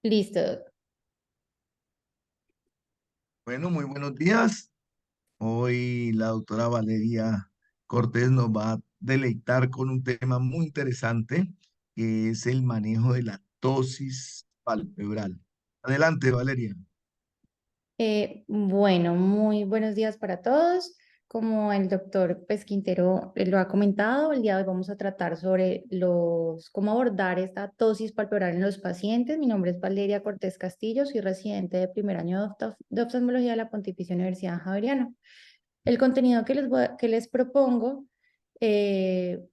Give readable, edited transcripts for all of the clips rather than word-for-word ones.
Listo. Bueno, muy buenos días. Hoy la doctora Valeria Cortés nos va a deleitar con un tema muy interesante, que es el manejo de la tosis palpebral. Adelante, Valeria. Bueno, muy buenos días para todos. Como el doctor Quintero lo ha comentado, el día de hoy vamos a tratar sobre cómo abordar esta tosis palpebral en los pacientes. Mi nombre es Valeria Cortés Castillo, soy residente de primer año de oftalmología de la Pontificia Universidad Javeriana. El contenido que les propongo eh,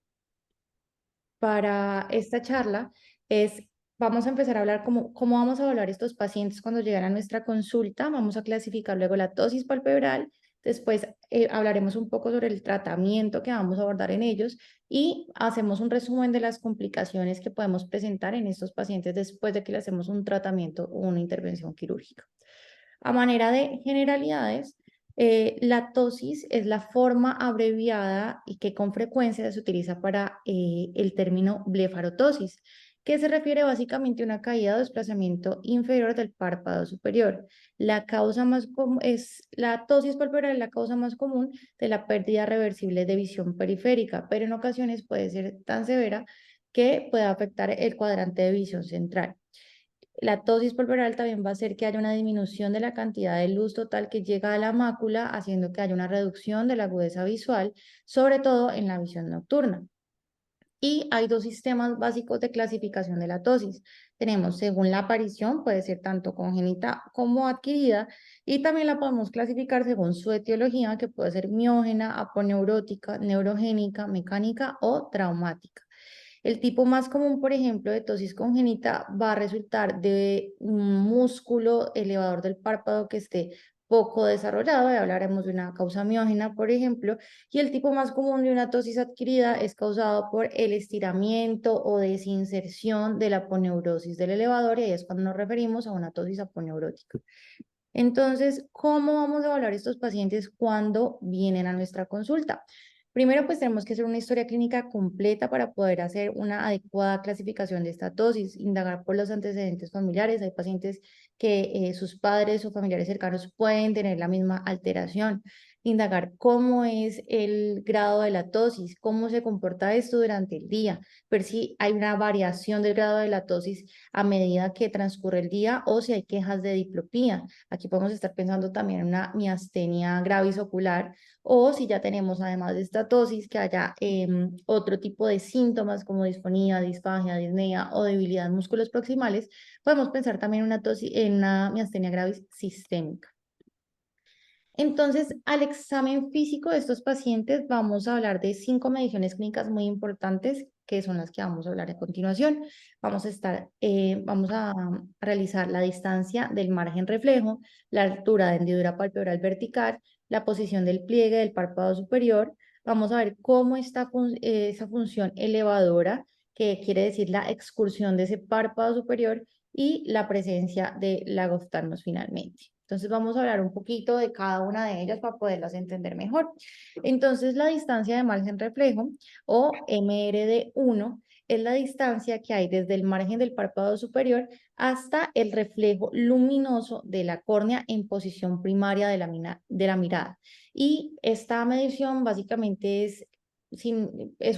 para esta charla es, vamos a empezar a hablar cómo vamos a evaluar estos pacientes cuando llegan a nuestra consulta. Vamos a clasificar luego la tosis palpebral. Después hablaremos un poco sobre el tratamiento que vamos a abordar en ellos y hacemos un resumen de las complicaciones que podemos presentar en estos pacientes después de que le hacemos un tratamiento o una intervención quirúrgica. A manera de generalidades, la tosis es la forma abreviada y que con frecuencia se utiliza para el término blefarotosis, que se refiere básicamente a una caída o desplazamiento inferior del párpado superior. La causa más común es la tosis palpebral, la causa más común de la pérdida reversible de visión periférica, pero en ocasiones puede ser tan severa que puede afectar el cuadrante de visión central. La tosis palpebral también va a hacer que haya una disminución de la cantidad de luz total que llega a la mácula, haciendo que haya una reducción de la agudeza visual, sobre todo en la visión nocturna. Y hay dos sistemas básicos de clasificación de la tosis. Tenemos según la aparición, puede ser tanto congénita como adquirida, y también la podemos clasificar según su etiología, que puede ser miógena, aponeurótica, neurogénica, mecánica o traumática. El tipo más común, por ejemplo, de tosis congénita va a resultar de un músculo elevador del párpado que esté poco desarrollado, y hablaremos de una causa miógena, por ejemplo, y el tipo más común de una tosis adquirida es causado por el estiramiento o desinserción de la aponeurosis del elevador, y ahí es cuando nos referimos a una tosis aponeurótica. Entonces, ¿cómo vamos a evaluar estos pacientes cuando vienen a nuestra consulta? Primero, pues tenemos que hacer una historia clínica completa para poder hacer una adecuada clasificación de esta tosis, indagar por los antecedentes familiares. Hay pacientes que sus padres o familiares cercanos pueden tener la misma alteración. Indagar cómo es el grado de la tosis, cómo se comporta esto durante el día, ver si hay una variación del grado de la tosis a medida que transcurre el día o si hay quejas de diplopía. Aquí podemos estar pensando también en una miastenia gravis ocular, o si ya tenemos además de esta tosis que haya otro tipo de síntomas como disfonía, disfagia, disnea o debilidad en músculos proximales, podemos pensar también en una miastenia gravis sistémica. Entonces, al examen físico de estos pacientes vamos a hablar de 5 mediciones clínicas muy importantes, que son las que vamos a hablar a continuación. Vamos a realizar la distancia del margen reflejo, la altura de hendidura palpebral vertical, la posición del pliegue del párpado superior. Vamos a ver cómo está esa función elevadora, que quiere decir la excursión de ese párpado superior, y la presencia de lagoftalmos finalmente. Entonces vamos a hablar un poquito de cada una de ellas para poderlas entender mejor. Entonces la distancia de margen reflejo o MRD1 es la distancia que hay desde el margen del párpado superior hasta el reflejo luminoso de la córnea en posición primaria de la mirada. Y esta medición básicamente es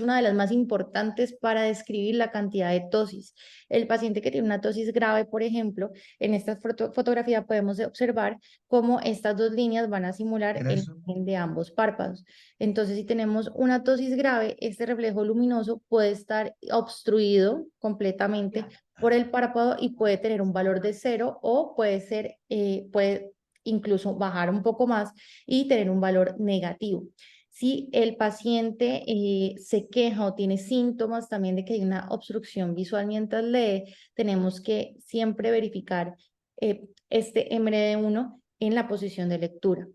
una de las más importantes para describir la cantidad de tosis. El paciente que tiene una tosis grave, por ejemplo, en esta fotografía podemos observar cómo estas dos líneas van a simular ¿Era el eso? margen de ambos párpados. Entonces, si tenemos una tosis grave, este reflejo luminoso puede estar obstruido completamente por el párpado y puede tener un valor de 0, o puede incluso bajar un poco más y tener un valor negativo. Si el paciente se queja o tiene síntomas también de que hay una obstrucción visual mientras lee, tenemos que siempre verificar este MRD1 en la posición de lectura.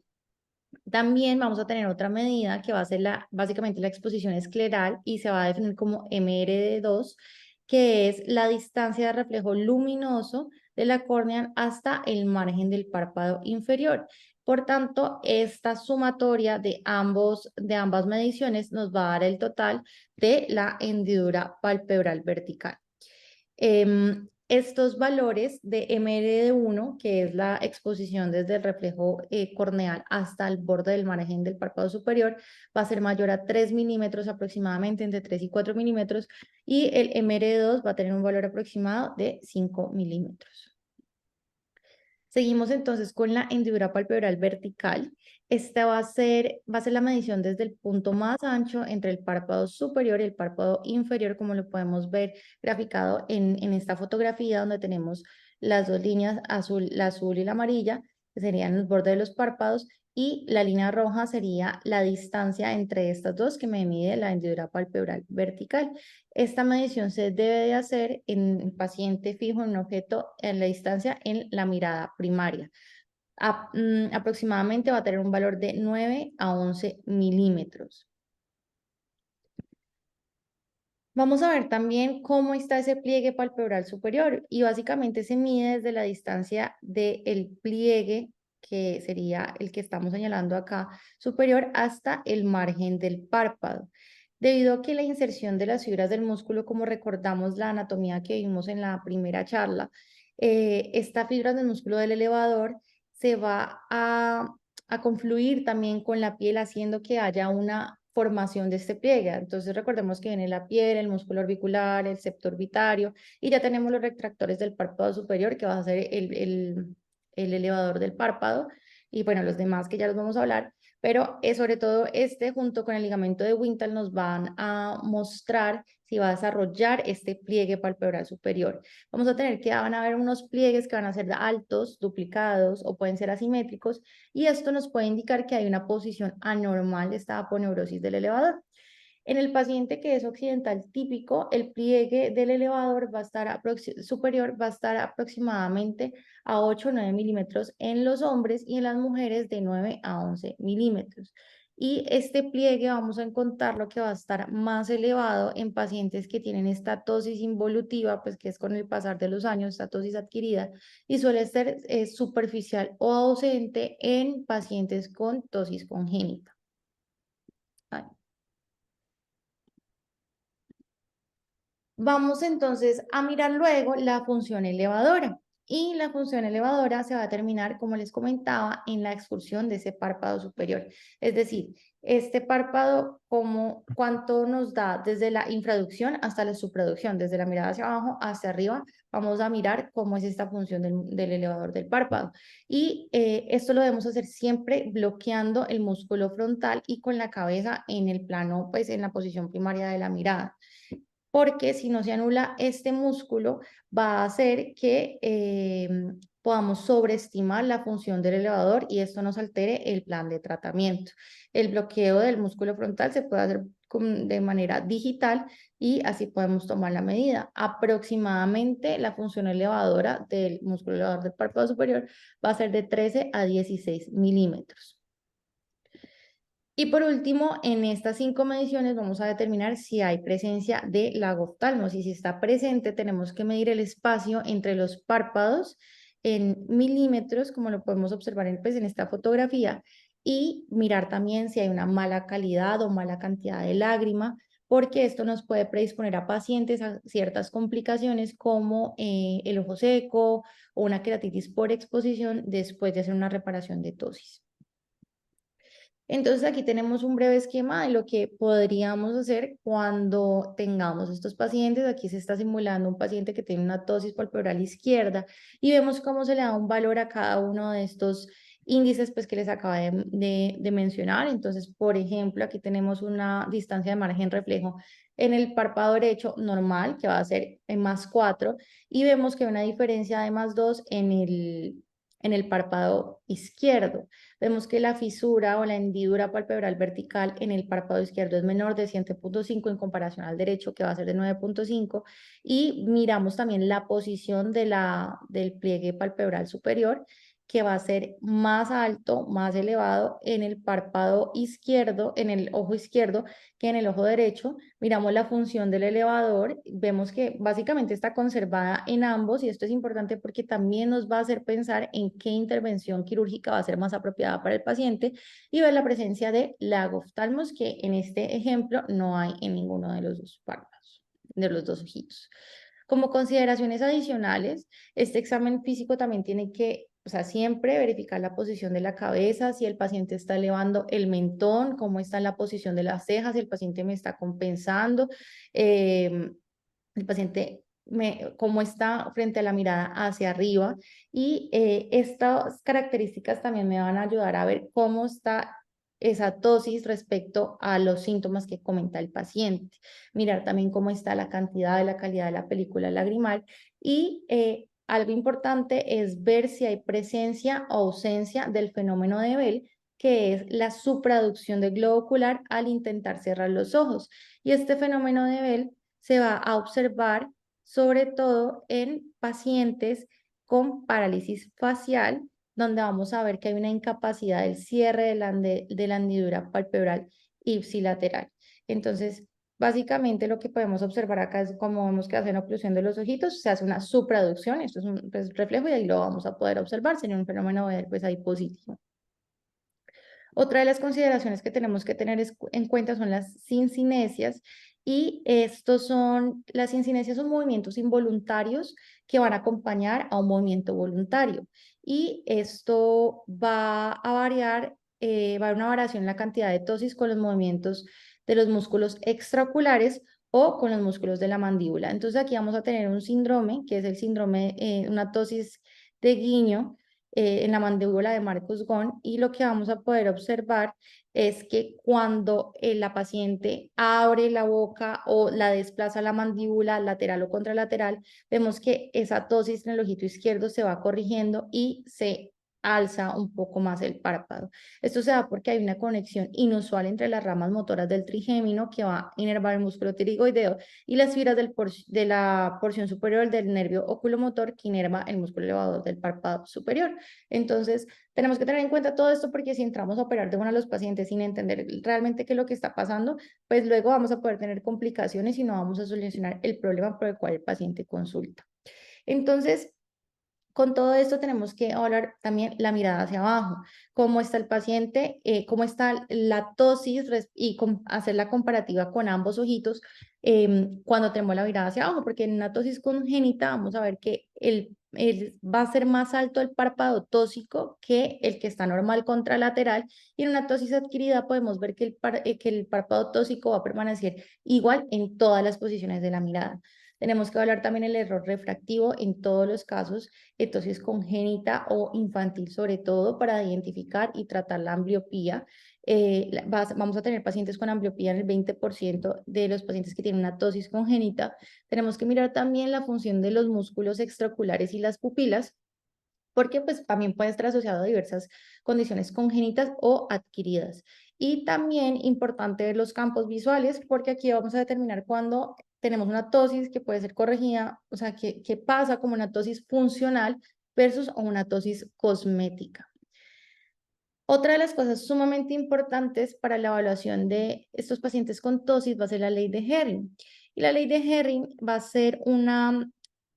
También vamos a tener otra medida que va a ser básicamente la exposición escleral, y se va a definir como MRD2, que es la distancia de reflejo luminoso de la córnea hasta el margen del párpado inferior. Por tanto, esta sumatoria de ambas mediciones nos va a dar el total de la hendidura palpebral vertical. Estos valores de MRD1, que es la exposición desde el reflejo corneal hasta el borde del margen del párpado superior, va a ser mayor a 3 milímetros aproximadamente, entre 3 y 4 milímetros, y el MRD2 va a tener un valor aproximado de 5 milímetros. Seguimos entonces con la hendidura palpebral vertical. Esta va a ser la medición desde el punto más ancho entre el párpado superior y el párpado inferior, como lo podemos ver graficado en esta fotografía, donde tenemos las dos líneas, la azul y la amarilla, que serían los bordes de los párpados, y la línea roja sería la distancia entre estas dos que me mide la hendidura palpebral vertical. Esta medición se debe de hacer en el paciente fijo en un objeto en la distancia en la mirada primaria. Aproximadamente va a tener un valor de 9 a 11 milímetros. Vamos a ver también cómo está ese pliegue palpebral superior y básicamente se mide desde la distancia del pliegue, que sería el que estamos señalando acá, superior hasta el margen del párpado. Debido a que la inserción de las fibras del músculo, como recordamos la anatomía que vimos en la primera charla, esta fibra del músculo del elevador se va a confluir también con la piel, haciendo que haya una formación de este pliegue. Entonces recordemos que viene la piel, el músculo orbicular, el septo orbitario, y ya tenemos los retractores del párpado superior, que va a ser el elevador del párpado, y bueno, los demás que ya los vamos a hablar, pero sobre todo este junto con el ligamento de Wintal nos van a mostrar si va a desarrollar este pliegue palpebral superior. Vamos a tener que van a haber unos pliegues que van a ser altos, duplicados o pueden ser asimétricos, y esto nos puede indicar que hay una posición anormal de esta aponeurosis del elevador. En el paciente que es occidental típico, el pliegue del elevador va a estar superior va a estar aproximadamente a 8 o 9 milímetros en los hombres y en las mujeres de 9 a 11 milímetros. Y este pliegue vamos a encontrarlo que va a estar más elevado en pacientes que tienen estatosis involutiva, pues que es con el pasar de los años, estatosis adquirida, y suele ser superficial o ausente en pacientes con tosis congénita. Ay. Vamos entonces a mirar luego la función elevadora. Y la función elevadora se va a determinar, como les comentaba, en la excursión de ese párpado superior. Es decir, este párpado, cuánto nos da desde la infraducción hasta la subducción, desde la mirada hacia abajo hacia arriba. Vamos a mirar cómo es esta función del elevador del párpado. Y esto lo debemos hacer siempre bloqueando el músculo frontal y con la cabeza en el plano, pues en la posición primaria de la mirada, porque si no se anula este músculo, va a hacer que podamos sobreestimar la función del elevador y esto nos altere el plan de tratamiento. El bloqueo del músculo frontal se puede hacer de manera digital y así podemos tomar la medida. Aproximadamente la función elevadora del músculo elevador del párpado superior va a ser de 13 a 16 milímetros. Y por último, en estas 5 mediciones vamos a determinar si hay presencia de lago oftalmos, y si está presente tenemos que medir el espacio entre los párpados en milímetros, como lo podemos observar en esta fotografía, y mirar también si hay una mala calidad o mala cantidad de lágrima, porque esto nos puede predisponer a pacientes a ciertas complicaciones como el ojo seco o una queratitis por exposición después de hacer una reparación de tosis. Entonces aquí tenemos un breve esquema de lo que podríamos hacer cuando tengamos estos pacientes. Aquí se está simulando un paciente que tiene una tosis palpebral izquierda y vemos cómo se le da un valor a cada uno de estos índices pues, que les acabo de mencionar. Entonces, por ejemplo, aquí tenemos una distancia de margen reflejo en el párpado derecho normal, que va a ser en +4, y vemos que hay una diferencia de +2 en el párpado izquierdo. Vemos que la fisura o la hendidura palpebral vertical en el párpado izquierdo es menor de 7.5 en comparación al derecho, que va a ser de 9.5, y miramos también la posición del pliegue palpebral superior, que va a ser más alto, más elevado en el párpado izquierdo, en el ojo izquierdo, que en el ojo derecho. Miramos la función del elevador, vemos que básicamente está conservada en ambos, y esto es importante porque también nos va a hacer pensar en qué intervención quirúrgica va a ser más apropiada para el paciente, y ver la presencia de lagoftalmos, que en este ejemplo no hay en ninguno de los dos párpados, de los dos ojitos. Como consideraciones adicionales, este examen físico también tiene que, o sea, siempre verificar la posición de la cabeza, si el paciente está elevando el mentón, cómo está en la posición de las cejas, si el paciente me está compensando, el paciente cómo está frente a la mirada hacia arriba. Y estas características también me van a ayudar a ver cómo está esa tosis respecto a los síntomas que comenta el paciente. Mirar también cómo está la cantidad de la calidad de la película lagrimal y algo importante es ver si hay presencia o ausencia del fenómeno de Bell, que es la supraducción del globo ocular al intentar cerrar los ojos. Y este fenómeno de Bell se va a observar sobre todo en pacientes con parálisis facial, donde vamos a ver que hay una incapacidad del cierre de la hendidura palpebral ipsilateral. Entonces, básicamente lo que podemos observar acá es como vemos que hacen oclusión de los ojitos, se hace una supraducción, esto es un pues, reflejo y ahí lo vamos a poder observar, sería un fenómeno pues, ahí positivo. Otra de las consideraciones que tenemos que tener en cuenta son las sincinesias y las sincinesias son movimientos involuntarios que van a acompañar a un movimiento voluntario y esto va a variar, va a haber una variación en la cantidad de tosis con los movimientos de los músculos extraoculares o con los músculos de la mandíbula. Entonces aquí vamos a tener un síndrome, que es el síndrome, una tosis de guiño, en la mandíbula de Marcus-Ghosn y lo que vamos a poder observar es que cuando la paciente abre la boca o la desplaza la mandíbula lateral o contralateral, vemos que esa tosis en el ojito izquierdo se va corrigiendo y se alza un poco más el párpado. Esto se da porque hay una conexión inusual entre las ramas motoras del trigémino que va a inervar el músculo pterigoideo y las fibras de la porción superior del nervio oculomotor que inerva el músculo elevador del párpado superior. Entonces, tenemos que tener en cuenta todo esto porque si entramos a operar de uno a los pacientes sin entender realmente qué es lo que está pasando, pues luego vamos a poder tener complicaciones y no vamos a solucionar el problema por el cual el paciente consulta. Entonces, con todo esto tenemos que hablar también la mirada hacia abajo, cómo está el paciente, cómo está la tosis y hacer la comparativa con ambos ojitos cuando tenemos la mirada hacia abajo, porque en una tosis congénita vamos a ver que va a ser más alto el párpado tósico que el que está normal contralateral y en una tosis adquirida podemos ver que el párpado tósico va a permanecer igual en todas las posiciones de la mirada. Tenemos que hablar también el error refractivo en todos los casos, entonces congénita o infantil sobre todo, para identificar y tratar la ambliopía. Vamos a tener pacientes con ambliopía en el 20% de los pacientes que tienen una tosis congénita. Tenemos que mirar también la función de los músculos extraoculares y las pupilas, porque pues también puede estar asociado a diversas condiciones congénitas o adquiridas. Y también importante ver los campos visuales, porque aquí vamos a determinar cuando tenemos una tosis que puede ser corregida, o sea, que pasa como una tosis funcional versus una tosis cosmética. Otra de las cosas sumamente importantes para la evaluación de estos pacientes con tosis va a ser la ley de Herring. Y la ley de Herring va a ser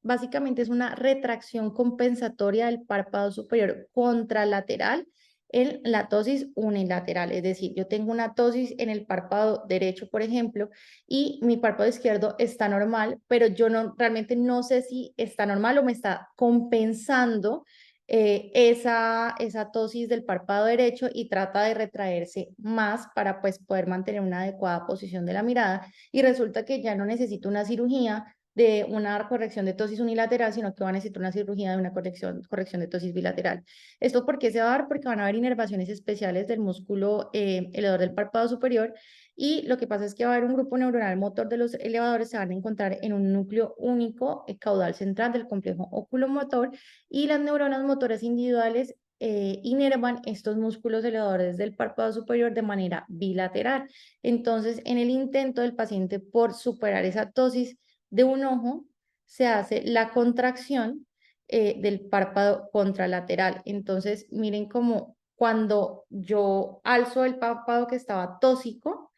básicamente es una retracción compensatoria del párpado superior contralateral en la tosis unilateral. Es decir, yo tengo una tosis en el párpado derecho, por ejemplo, y mi párpado izquierdo está normal, pero yo realmente no sé si está normal o me está compensando esa tosis del párpado derecho y trata de retraerse más para pues poder mantener una adecuada posición de la mirada y resulta que ya no necesito una cirugía de una corrección de tosis unilateral, sino que va a necesitar una cirugía de una corrección de tosis bilateral. ¿Esto por qué se va a dar? Porque van a haber inervaciones especiales del músculo elevador del párpado superior y lo que pasa es que va a haber un grupo neuronal motor de los elevadores, se van a encontrar en un núcleo único, caudal central del complejo oculomotor y las neuronas motoras individuales inervan estos músculos elevadores del párpado superior de manera bilateral. Entonces, en el intento del paciente por superar esa tosis de un ojo, se hace la contracción del párpado contralateral. Entonces, miren cómo cuando yo alzo el párpado que estaba tósico,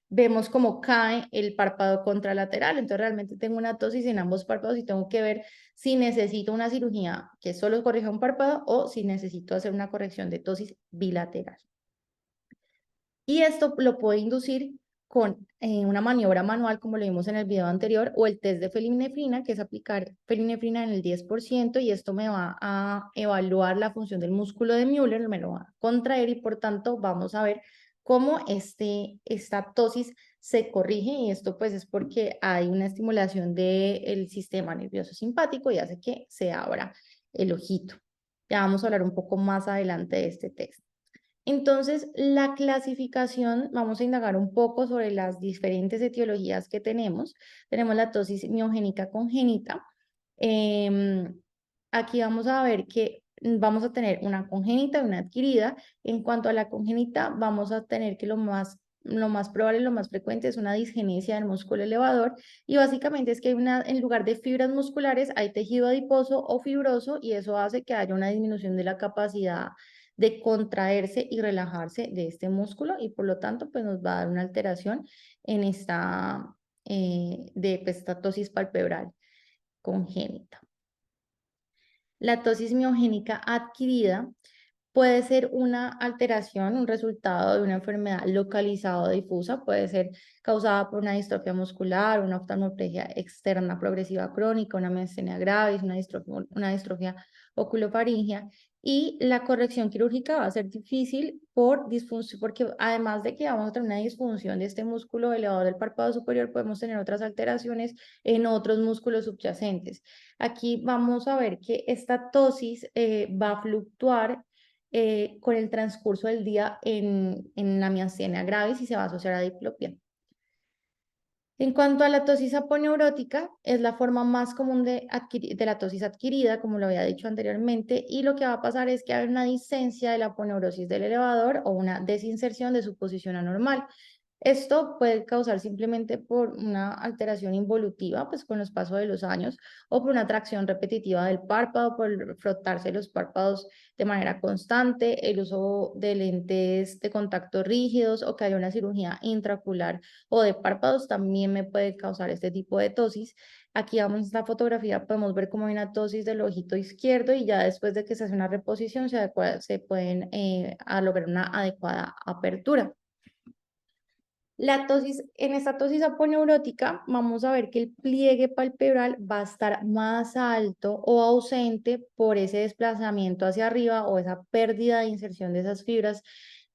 vemos cómo cae el párpado contralateral. Entonces realmente tengo una tosis en ambos párpados y tengo que ver si necesito una cirugía que solo corrija un párpado o si necesito hacer una corrección de tosis bilateral. Y esto lo puedo inducir con una maniobra manual, como lo vimos en el video anterior, o el test de felinefrina, que es aplicar felinefrina en el 10%, y esto me va a evaluar la función del músculo de Müller, me lo va a contraer, y por tanto vamos a ver cómo esta tosis se corrige, y esto pues es porque hay una estimulación del sistema nervioso simpático y hace que se abra el ojito. Ya vamos a hablar un poco más adelante de este test. Entonces, la clasificación, vamos a indagar un poco sobre las diferentes etiologías que tenemos. Tenemos la tosis miogénica congénita. Em, Aquí vamos a ver que vamos a tener una congénita y una adquirida. En cuanto a la congénita, vamos a tener que lo más probable, lo más frecuente es una disgenesia del músculo elevador, y básicamente es que hay en lugar de fibras musculares hay tejido adiposo o fibroso, y eso hace que haya una disminución de la capacidad de contraerse y relajarse de este músculo, y por lo tanto pues nos va a dar una alteración en pues, esta tosis palpebral congénita. La tosis miogénica adquirida puede ser una alteración, un resultado de una enfermedad localizada o difusa, puede ser causada por una distrofia muscular, una oftalmoplegia externa progresiva crónica, una miastenia gravis, una distrofia oculofaringea, y la corrección quirúrgica va a ser difícil por disfunción, porque además de que vamos a tener una disfunción de este músculo elevador del párpado superior, podemos tener otras alteraciones en otros músculos subyacentes. Aquí vamos a ver que esta tosis va a fluctuar con el transcurso del día en la miastenia gravis y se va a asociar a diplopia. En cuanto a la tosis aponeurótica, es la forma más común de la tosis adquirida, como lo había dicho anteriormente, y lo que va a pasar es que hay una disencia de la aponeurosis del elevador o una desinserción de su posición anormal. Esto puede causar simplemente por una alteración involutiva, pues con los pasos de los años, o por una tracción repetitiva del párpado, por frotarse los párpados de manera constante, el uso de lentes de contacto rígidos, o que haya una cirugía intraocular o de párpados también me puede causar este tipo de tosis. Aquí vamos a esta fotografía, podemos ver cómo hay una tosis del ojito izquierdo, y ya después de que se hace una reposición se pueden lograr una adecuada apertura. En esta tosis aponeurótica vamos a ver que el pliegue palpebral va a estar más alto o ausente por ese desplazamiento hacia arriba o esa pérdida de inserción de esas fibras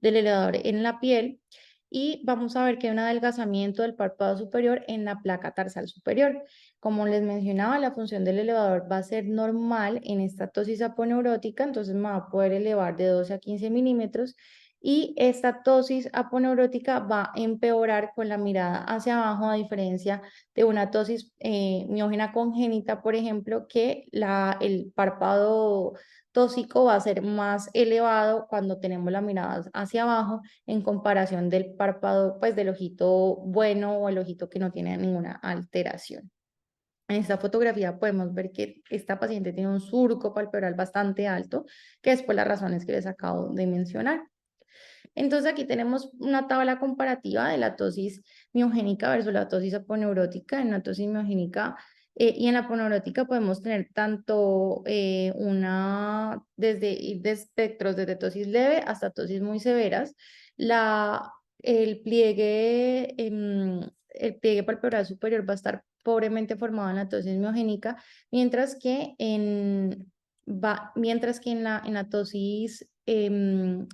del elevador en la piel, y vamos a ver que hay un adelgazamiento del párpado superior en la placa tarsal superior. Como les mencionaba, la función del elevador va a ser normal en esta tosis aponeurótica, entonces me va a poder elevar de 12 a 15 milímetros, y esta tosis aponeurótica va a empeorar con la mirada hacia abajo, a diferencia de una tosis miógena congénita, por ejemplo, que el párpado tósico va a ser más elevado cuando tenemos la mirada hacia abajo en comparación del párpado, pues del ojito bueno o el ojito que no tiene ninguna alteración. En esta fotografía podemos ver que esta paciente tiene un surco palpebral bastante alto, que es por las razones que les acabo de mencionar. Entonces aquí tenemos una tabla comparativa de la tosis miogénica versus la tosis aponeurótica. En la tosis miogénica y en la aponeurótica podemos tener tanto de espectros desde tosis leve hasta tosis muy severas. La, el pliegue palpebral superior va a estar pobremente formado en la tosis miogénica, mientras que en la tosis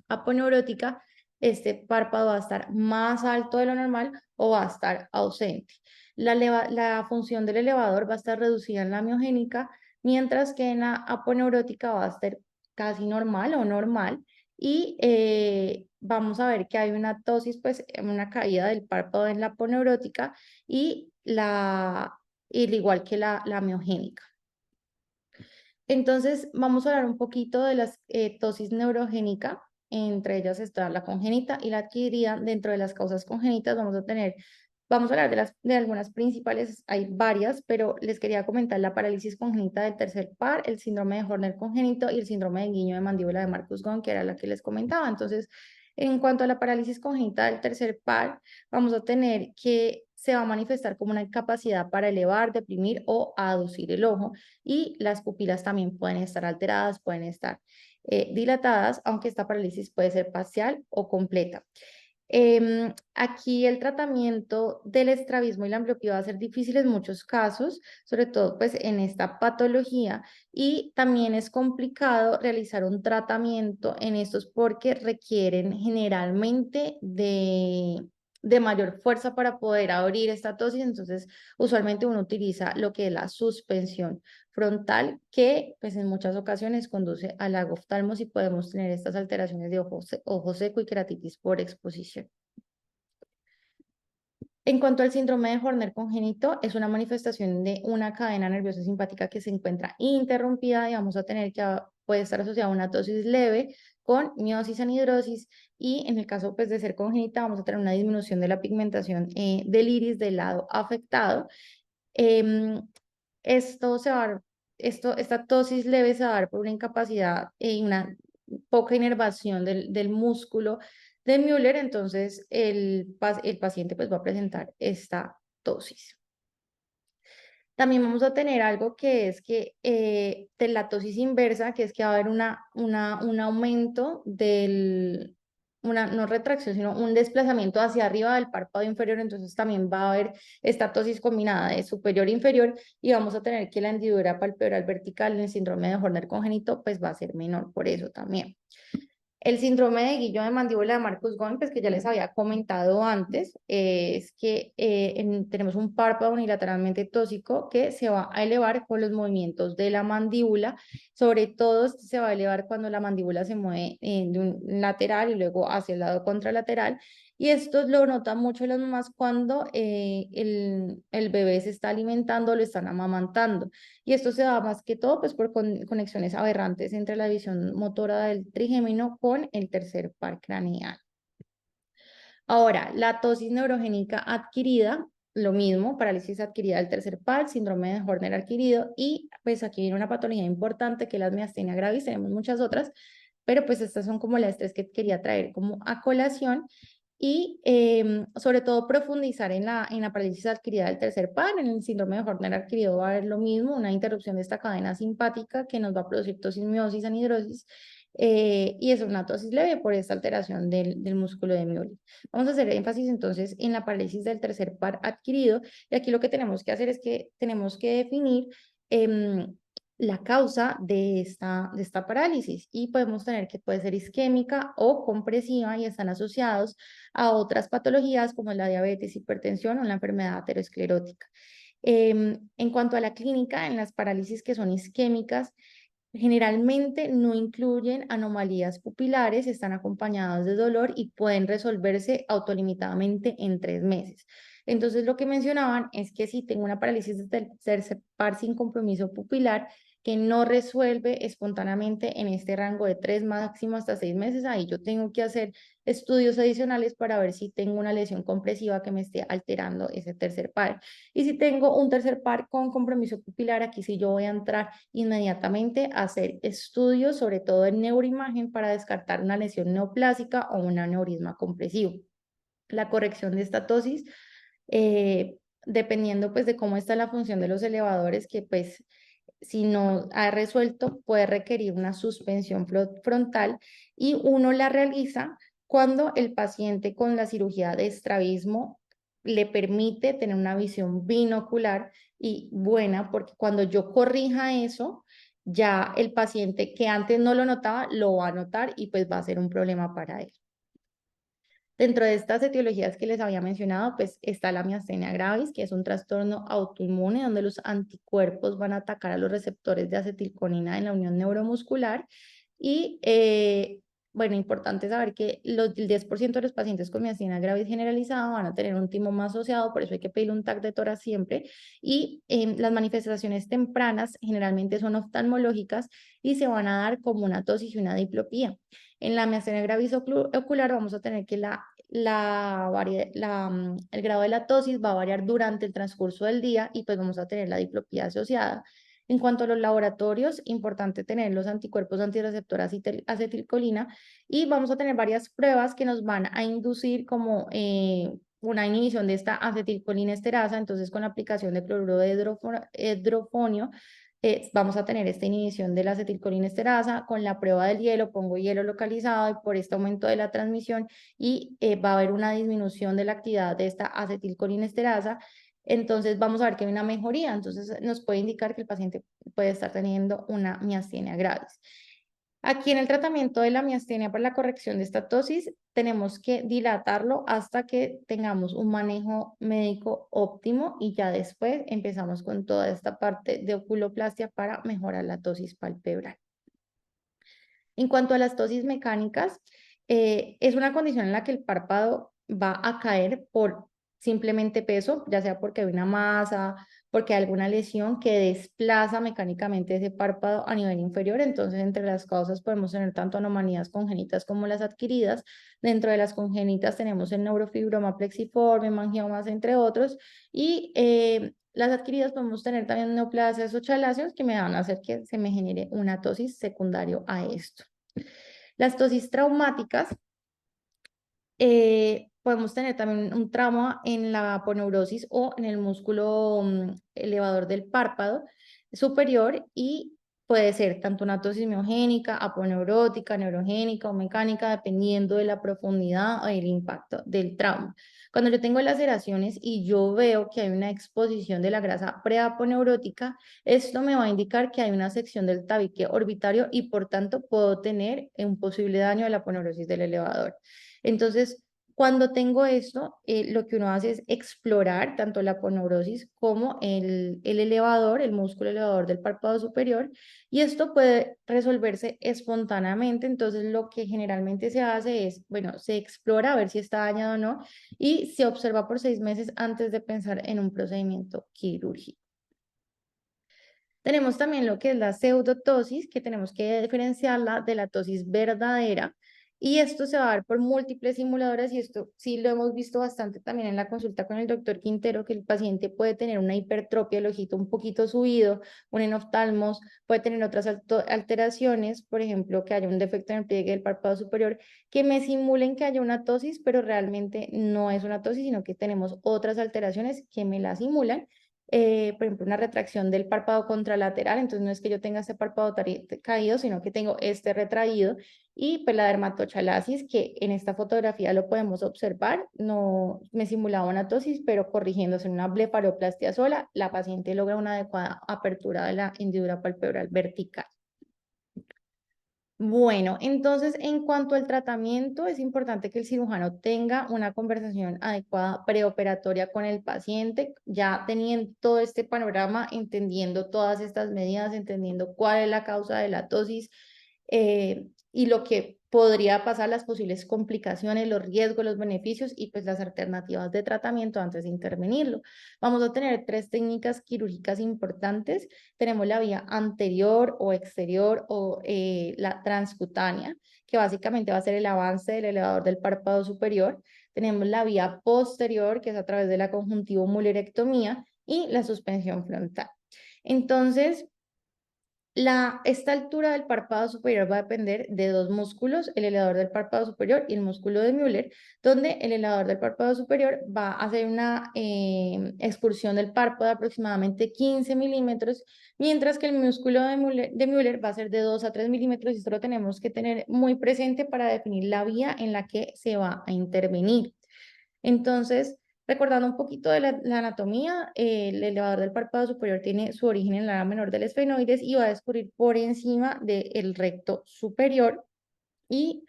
aponeurótica este párpado va a estar más alto de lo normal o va a estar ausente. La función del elevador va a estar reducida en la miogénica, mientras que en la aponeurótica va a estar casi normal o normal. Y vamos a ver que hay una tosis, pues una caída del párpado en la aponeurótica, y al igual que la miogénica. Entonces, vamos a hablar un poquito de las tosis neurogénica. Entre ellas está la congénita y la adquirida. Dentro de las causas congénitas vamos a hablar de algunas principales, hay varias, pero les quería comentar la parálisis congénita del tercer par, el síndrome de Horner congénito y el síndrome de guiño de mandíbula de Marcus-Gunn, que era la que les comentaba. Entonces, en cuanto a la parálisis congénita del tercer par, vamos a tener que se va a manifestar como una incapacidad para elevar, deprimir o aducir el ojo, y las pupilas también pueden estar alteradas, pueden estar dilatadas, aunque esta parálisis puede ser parcial o completa. Aquí el tratamiento del estrabismo y la ambliopía va a ser difícil en muchos casos, sobre todo pues en esta patología, y también es complicado realizar un tratamiento en estos porque requieren generalmente de mayor fuerza para poder abrir esta tosis. Entonces usualmente uno utiliza lo que es la suspensión frontal, que pues en muchas ocasiones conduce al lagoftalmos y podemos tener estas alteraciones de ojo seco y queratitis por exposición. En cuanto al síndrome de Horner congénito, es una manifestación de una cadena nerviosa simpática que se encuentra interrumpida y vamos a tener que puede estar asociada a una tosis leve con miosis anhidrosis, y en el caso pues de ser congénita vamos a tener una disminución de la pigmentación del iris del lado afectado. Em, esto se va a dar, esta tosis leve se va a dar por una incapacidad y una poca inervación del músculo de Müller. Entonces el paciente pues va a presentar esta tosis. También vamos a tener algo que es que de la tosis inversa, que es que va a haber un aumento no retracción, sino un desplazamiento hacia arriba del párpado inferior. Entonces también va a haber esta tosis combinada de superior e inferior, y vamos a tener que la hendidura palpebral vertical en el síndrome de Horner congénito pues va a ser menor por eso también. El síndrome de Guillo de mandíbula de Marcus-Goin, pues que ya les había comentado antes, es que tenemos un párpado unilateralmente tóxico que se va a elevar con los movimientos de la mandíbula. Sobre todo se va a elevar cuando la mandíbula se mueve de un lateral y luego hacia el lado contralateral. Y esto lo notan mucho las mamás cuando el bebé se está alimentando, lo están amamantando. Y esto se da más que todo pues por conexiones aberrantes entre la división motora del trigémino con el tercer par craneal. Ahora, la tosis neurogénica adquirida, lo mismo, parálisis adquirida del tercer par, síndrome de Horner adquirido, y pues aquí viene una patología importante que es la miastenia gravis. Tenemos muchas otras, pero pues estas son como las tres que quería traer como a colación. Y sobre todo profundizar en la parálisis adquirida del tercer par. En el síndrome de Horner adquirido va a haber lo mismo, una interrupción de esta cadena simpática que nos va a producir tosis, miosis, anhidrosis, y es una tosis leve por esta alteración del músculo de Müller. Vamos a hacer énfasis entonces en la parálisis del tercer par adquirido, y aquí lo que tenemos que hacer es que tenemos que definir la causa de esta parálisis, y podemos tener que puede ser isquémica o compresiva y están asociados a otras patologías como la diabetes, hipertensión o la enfermedad aterosclerótica. En cuanto a la clínica, en las parálisis que son isquémicas, generalmente no incluyen anomalías pupilares, están acompañados de dolor y pueden resolverse autolimitadamente en 3 meses. Entonces, lo que mencionaban es que si tengo una parálisis del tercer par sin compromiso pupilar que no resuelve espontáneamente en este rango de 3 máximo hasta 6 meses, ahí yo tengo que hacer estudios adicionales para ver si tengo una lesión compresiva que me esté alterando ese tercer par. Y si tengo un tercer par con compromiso pupilar, aquí sí yo voy a entrar inmediatamente a hacer estudios, sobre todo en neuroimagen, para descartar una lesión neoplásica o un aneurisma compresivo. La corrección de esta tosis, dependiendo pues de cómo está la función de los elevadores, que pues si no ha resuelto puede requerir una suspensión frontal, y uno la realiza cuando el paciente con la cirugía de estrabismo le permite tener una visión binocular y buena, porque cuando yo corrija eso, ya el paciente que antes no lo notaba lo va a notar y pues va a ser un problema para él. Dentro de estas etiologías que les había mencionado, pues está la miastenia gravis, que es un trastorno autoinmune donde los anticuerpos van a atacar a los receptores de acetilcolina en la unión neuromuscular. Y bueno, importante saber que el 10% de los pacientes con miastenia gravis generalizada van a tener un timo más asociado, por eso hay que pedir un TAC de tórax siempre. Y las manifestaciones tempranas generalmente son oftalmológicas y se van a dar como una tosis y una diplopía. En la miastenia gravis ocular vamos a tener que el grado de la tosis va a variar durante el transcurso del día, y pues vamos a tener la diplopía asociada. En cuanto a los laboratorios, importante tener los anticuerpos antirreceptor acetilcolina, y vamos a tener varias pruebas que nos van a inducir como una inhibición de esta acetilcolina esterasa. Entonces, con la aplicación de cloruro de hidrofonio, vamos a tener esta inhibición de la acetilcolinesterasa. Con la prueba del hielo, pongo hielo localizado y por este aumento de la transmisión y va a haber una disminución de la actividad de esta acetilcolinesterasa. Entonces vamos a ver que hay una mejoría, entonces nos puede indicar que el paciente puede estar teniendo una miastenia gravis. Aquí en el tratamiento de la miastenia para la corrección de esta tosis, tenemos que dilatarlo hasta que tengamos un manejo médico óptimo y ya después empezamos con toda esta parte de oculoplastia para mejorar la tosis palpebral. En cuanto a las tosis mecánicas, es una condición en la que el párpado va a caer por simplemente peso, ya sea porque hay una masa, porque hay alguna lesión que desplaza mecánicamente ese párpado a nivel inferior. Entonces, entre las causas podemos tener tanto anomalías congénitas como las adquiridas. Dentro de las congénitas tenemos el neurofibroma plexiforme, mangiomas, entre otros. Y las adquiridas podemos tener también neoplasias o chalacios que me van a hacer que se me genere una tosis secundario a esto. Las tosis traumáticas, podemos tener también un trauma en la aponeurosis o en el músculo elevador del párpado superior y puede ser tanto una tosis miogénica, aponeurótica, neurogénica o mecánica, dependiendo de la profundidad o el impacto del trauma. Cuando yo tengo laceraciones y yo veo que hay una exposición de la grasa preaponeurótica, esto me va a indicar que hay una sección del tabique orbitario y por tanto puedo tener un posible daño a la aponeurosis del elevador. Entonces, cuando tengo esto, lo que uno hace es explorar tanto la aponeurosis como el elevador, el músculo elevador del párpado superior, y esto puede resolverse espontáneamente. Entonces, lo que generalmente se hace es, bueno, se explora a ver si está dañado o no, y se observa por 6 meses antes de pensar en un procedimiento quirúrgico. Tenemos también lo que es la pseudotosis, que tenemos que diferenciarla de la tosis verdadera. Y esto se va a dar por múltiples simuladores y esto sí lo hemos visto bastante también en la consulta con el doctor Quintero, que el paciente puede tener una hipertropia del ojito un poquito subido, un enoftalmos, puede tener otras alteraciones, por ejemplo, que haya un defecto en el pliegue del párpado superior, que me simulen que haya una tosis, pero realmente no es una tosis, sino que tenemos otras alteraciones que me la simulan. Por ejemplo, una retracción del párpado contralateral, entonces no es que yo tenga este párpado caído, sino que tengo este retraído, y pues la dermatochalasis, que en esta fotografía lo podemos observar, no me simulaba una tosis, pero corrigiéndose en una blefaroplastia sola, la paciente logra una adecuada apertura de la hendidura palpebral vertical. Bueno, entonces en cuanto al tratamiento, es importante que el cirujano tenga una conversación adecuada preoperatoria con el paciente, ya teniendo todo este panorama, entendiendo todas estas medidas, entendiendo cuál es la causa de la tosis y lo que podría pasar, las posibles complicaciones, los riesgos, los beneficios y pues las alternativas de tratamiento antes de intervenirlo. Vamos a tener 3 técnicas quirúrgicas importantes. Tenemos la vía anterior o exterior o la transcutánea, que básicamente va a ser el avance del elevador del párpado superior. Tenemos la vía posterior, que es a través de la conjuntivo-mulerectomía y la suspensión frontal. Entonces, esta altura del párpado superior va a depender de dos músculos, el elevador del párpado superior y el músculo de Müller, donde el elevador del párpado superior va a hacer una excursión del párpado de aproximadamente 15 milímetros, mientras que el músculo de Müller va a ser de 2 a 3 milímetros, y esto lo tenemos que tener muy presente para definir la vía en la que se va a intervenir. Entonces, recordando un poquito de la anatomía, el elevador del párpado superior tiene su origen en la ala menor del esfenoides y va a descubrir por encima del recto superior. Y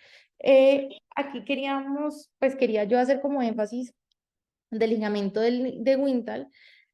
aquí quería yo hacer como énfasis del ligamento de Wintal,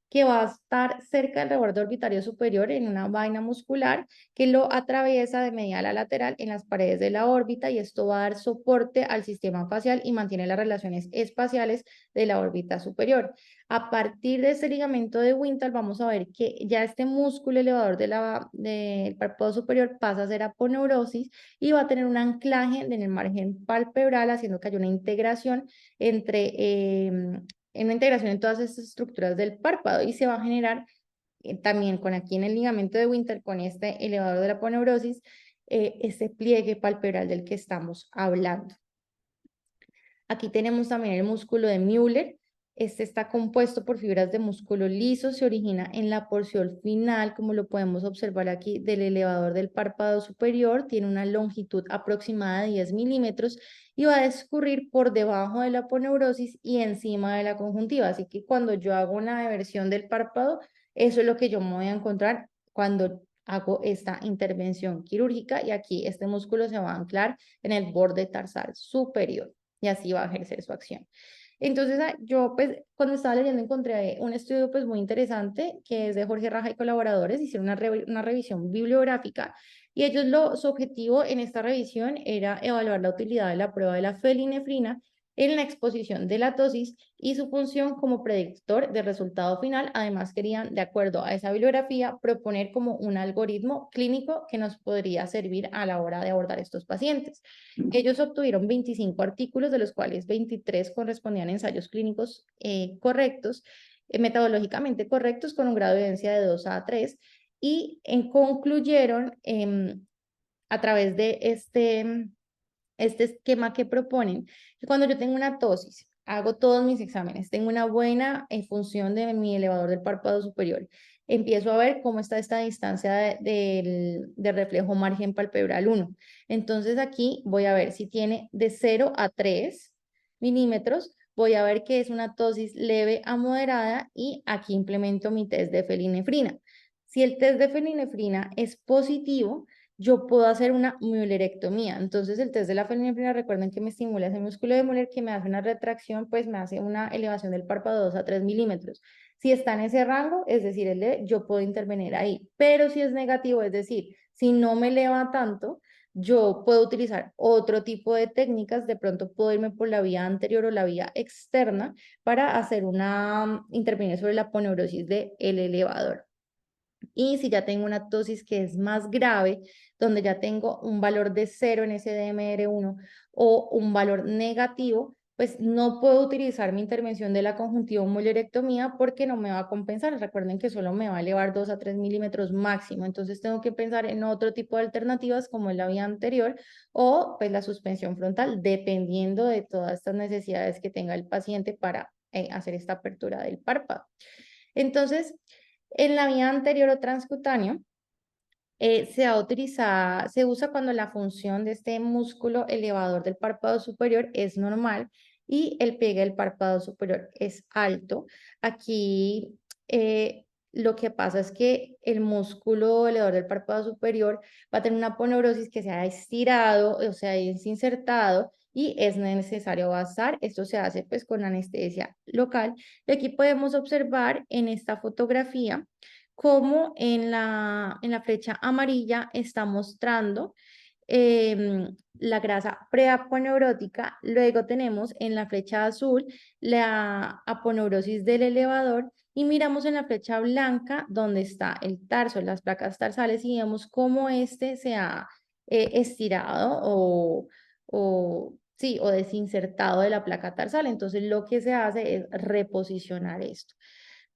que va a estar cerca del reborde orbitario superior en una vaina muscular que lo atraviesa de medial a lateral en las paredes de la órbita, y esto va a dar soporte al sistema facial y mantiene las relaciones espaciales de la órbita superior. A partir de este ligamento de Wintal vamos a ver que ya este músculo elevador del párpado superior pasa a ser aponeurosis y va a tener un anclaje en el margen palpebral, haciendo que haya una integración en una integración en todas estas estructuras del párpado, y se va a generar también con aquí en el ligamento de Winter, con este elevador de la aponeurosis, este pliegue palpebral del que estamos hablando. Aquí tenemos también el músculo de Müller, Este está compuesto por fibras de músculo liso, se origina en la porción final, como lo podemos observar aquí, del elevador del párpado superior, tiene una longitud aproximada de 10 milímetros y va a discurrir por debajo de la aponeurosis y encima de la conjuntiva. Así que cuando yo hago una eversión del párpado, eso es lo que yo me voy a encontrar cuando hago esta intervención quirúrgica y aquí este músculo se va a anclar en el borde tarsal superior y así va a ejercer su acción. Entonces, yo pues cuando estaba leyendo encontré un estudio pues muy interesante que es de Jorge Raja y colaboradores, hicieron una revisión bibliográfica y ellos su objetivo en esta revisión era evaluar la utilidad de la prueba de la felinefrina en la exposición de la tosis y su función como predictor del resultado final. Además, querían, de acuerdo a esa bibliografía, proponer como un algoritmo clínico que nos podría servir a la hora de abordar estos pacientes. Ellos obtuvieron 25 artículos, de los cuales 23 correspondían a ensayos clínicos correctos, metodológicamente correctos, con un grado de evidencia de 2 a 3, y concluyeron a través de este esquema que proponen, que cuando yo tengo una tosis, hago todos mis exámenes, tengo una buena función de mi elevador del párpado superior, empiezo a ver cómo está esta distancia del reflejo margen palpebral 1. Entonces aquí voy a ver si tiene de 0 a 3 milímetros, voy a ver que es una tosis leve a moderada y aquí implemento mi test de felinefrina. Si el test de felinefrina es positivo, yo puedo hacer una muelerectomía. Entonces, el test de la felinefrina, recuerden que me estimula ese músculo de Müller, que me hace una retracción, pues me hace una elevación del párpado 2 a 3 milímetros. Si está en ese rango, es decir, yo puedo intervenir ahí. Pero si es negativo, es decir, si no me eleva tanto, yo puedo utilizar otro tipo de técnicas, de pronto puedo irme por la vía anterior o la vía externa para hacer una intervenir sobre la poneurosis del elevador. Y si ya tengo una tosis que es más grave, donde ya tengo un valor de 0 en ese DMR1 o un valor negativo, pues no puedo utilizar mi intervención de la conjuntiva muelerectomía porque no me va a compensar. Recuerden que solo me va a elevar 2 a 3 milímetros máximo. Entonces tengo que pensar en otro tipo de alternativas como en la vía anterior o pues la suspensión frontal, dependiendo de todas estas necesidades que tenga el paciente para hacer esta apertura del párpado. Entonces, en la vía anterior o transcutáneo, se usa cuando la función de este músculo elevador del párpado superior es normal y el pliegue del párpado superior es alto. Aquí lo que pasa es que el músculo elevador del párpado superior va a tener una poneurosis que se ha estirado, o sea, insertado y es necesario basar. Esto se hace pues con anestesia local. Y aquí podemos observar en esta fotografía como en la flecha amarilla está mostrando la grasa preaponeurótica, luego tenemos en la flecha azul la aponeurosis del elevador y miramos en la flecha blanca donde está el tarso, las placas tarsales y vemos cómo este se ha estirado sí, o desinsertado de la placa tarsal. Entonces lo que se hace es reposicionar esto.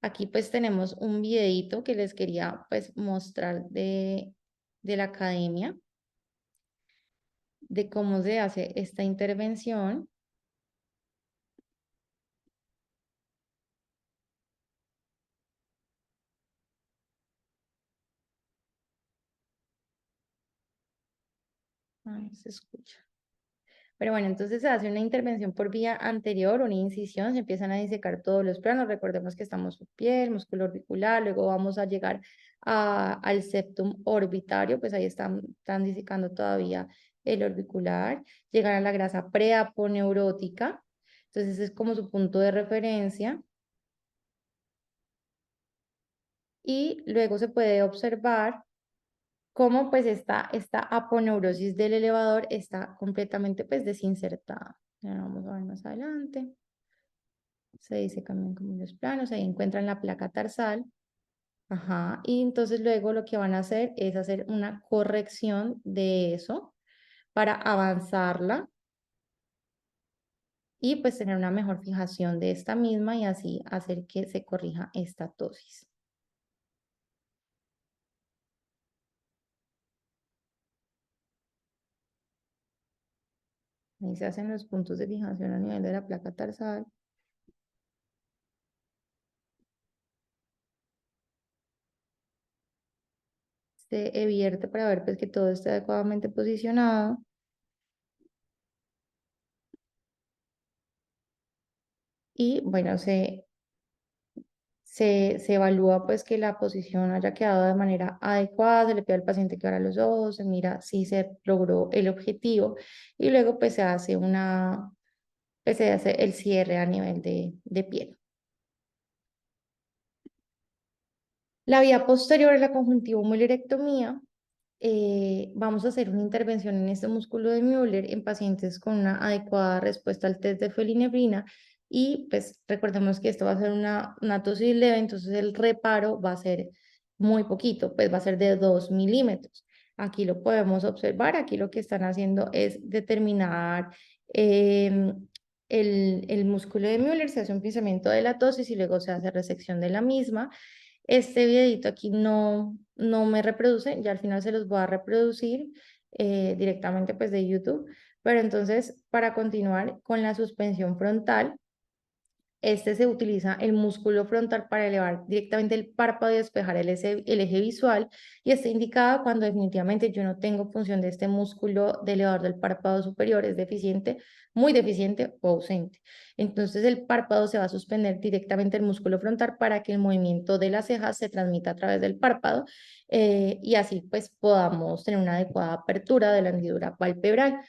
Aquí pues tenemos un videito que les quería pues mostrar de la academia, de cómo se hace esta intervención. Ay, se escucha. Pero bueno, entonces se hace una intervención por vía anterior, una incisión, se empiezan a disecar todos los planos. Recordemos que estamos piel, músculo orbicular, luego vamos a llegar al septum orbitario, pues ahí están disecando todavía el orbicular. Llegan a la grasa preaponeurótica, entonces es como su punto de referencia. Y luego se puede observar cómo pues esta aponeurosis del elevador está completamente pues desinsertada. Ya vamos a ver más adelante. Se dice cambian como los planos, ahí encuentran la placa tarsal. Ajá, y entonces luego lo que van a hacer es hacer una corrección de eso para avanzarla y pues tener una mejor fijación de esta misma y así hacer que se corrija esta tosis. Ahí se hacen los puntos de fijación a nivel de la placa tarsal. se vierte para ver pues que todo esté adecuadamente posicionado. Y bueno, se evalúa pues que la posición haya quedado de manera adecuada, se le pide al paciente que abra los ojos, se mira si se logró el objetivo y luego pues se hace el cierre a nivel de piel. La vía posterior es la conjuntivomulerectomía. Vamos a hacer una intervención en este músculo de Müller en pacientes con una adecuada respuesta al test de felinebrina y pues recordemos que esto va a ser una tosis leve, entonces el reparo va a ser muy poquito, pues va a ser de 2 milímetros. Aquí lo podemos observar, aquí lo que están haciendo es determinar el músculo de Müller, se hace un pinzamiento de la tosis y luego se hace resección de la misma. Este videito aquí no me reproduce, ya al final se los voy a reproducir directamente pues de YouTube, pero entonces para continuar con la suspensión frontal, este se utiliza el músculo frontal para elevar directamente el párpado y despejar el eje visual y está indicado cuando definitivamente yo no tengo función de este músculo de elevador del párpado superior, es deficiente, muy deficiente o ausente. Entonces el párpado se va a suspender directamente el músculo frontal para que el movimiento de las cejas se transmita a través del párpado y así pues podamos tener una adecuada apertura de la hendidura palpebral.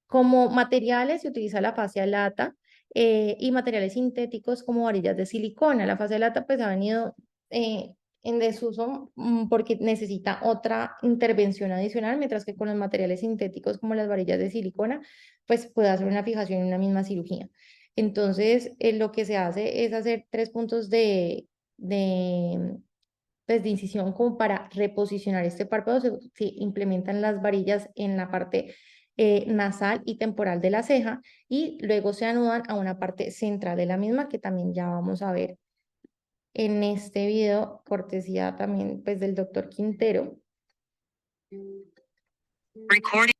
Como materiales se utiliza la fascia lata y materiales sintéticos como varillas de silicona. La fascia lata pues ha venido en desuso porque necesita otra intervención adicional, mientras que con los materiales sintéticos como las varillas de silicona pues puede hacer una fijación en una misma cirugía. Entonces lo que se hace es hacer 3 puntos de, pues, de incisión como para reposicionar este párpado. Se implementan las varillas en la parte nasal y temporal de la ceja y luego se anudan a una parte central de la misma que también ya vamos a ver en este video, cortesía también pues del doctor Quintero. Recording.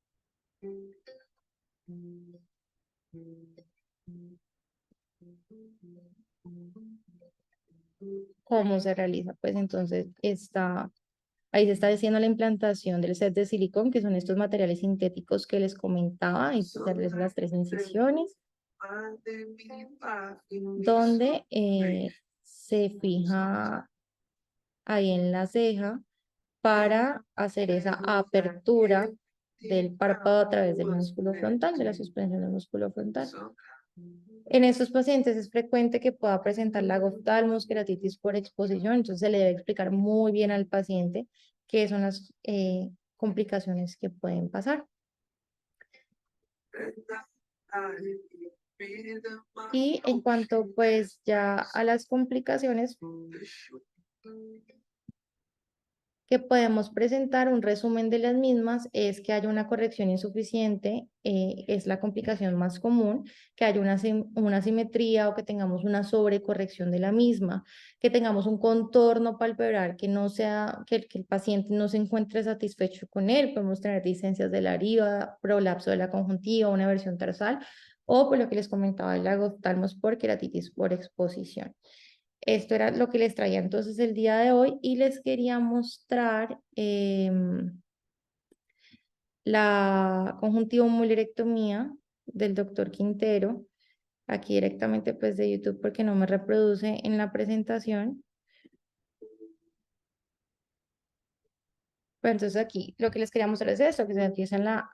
¿Cómo se realiza? Pues entonces ahí se está haciendo la implantación del set de silicón, que son estos materiales sintéticos que les comentaba, y se realizan las 3 incisiones, donde se fija ahí en la ceja para hacer esa apertura del párpado a través del músculo frontal, de la suspensión del músculo frontal. En estos pacientes es frecuente que pueda presentar lagoftalmos, queratitis por exposición, entonces se le debe explicar muy bien al paciente qué son las complicaciones que pueden pasar. Y en cuanto pues ya a las complicaciones, que podemos presentar un resumen de las mismas es que haya una corrección insuficiente, es la complicación más común, que haya una simetría o que tengamos una sobrecorrección de la misma, que tengamos un contorno palpebral que no sea, que el paciente no se encuentre satisfecho con él, podemos tener distensias de la arívada, prolapso de la conjuntiva, una versión tarsal, o por lo que les comentaba, el lagoftalmos por queratitis por exposición. Esto era lo que les traía entonces el día de hoy y les quería mostrar la conjuntivomulerectomía del doctor Quintero, aquí directamente pues de YouTube porque no me reproduce en la presentación. Pero entonces aquí lo que les quería mostrar es esto, que se empieza en la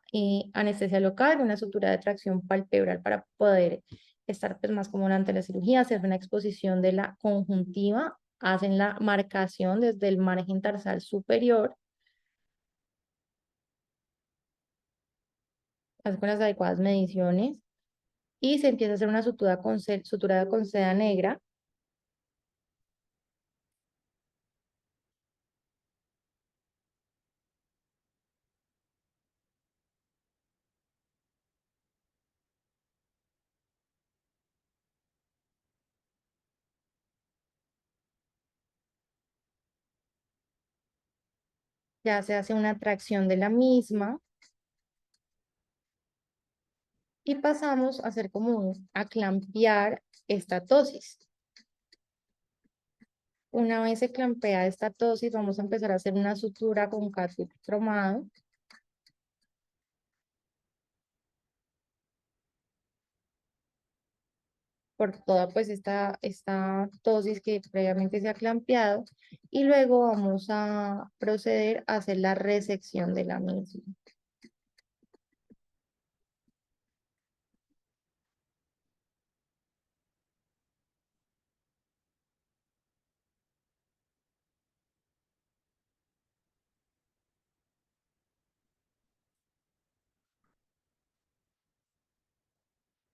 anestesia local, una sutura de tracción palpebral para poder estar pues, más cómodo ante la cirugía, hacer una exposición de la conjuntiva, hacen la marcación desde el margen tarsal superior, hacen con las adecuadas mediciones y se empieza a hacer una sutura con seda negra. Ya se hace una tracción de la misma y pasamos a hacer como a clampear esta tosis. Una vez se clampea esta tosis, vamos a empezar a hacer una sutura con catgut cromado. Por toda pues esta tosis que previamente se ha clampeado y luego vamos a proceder a hacer la resección de la misma.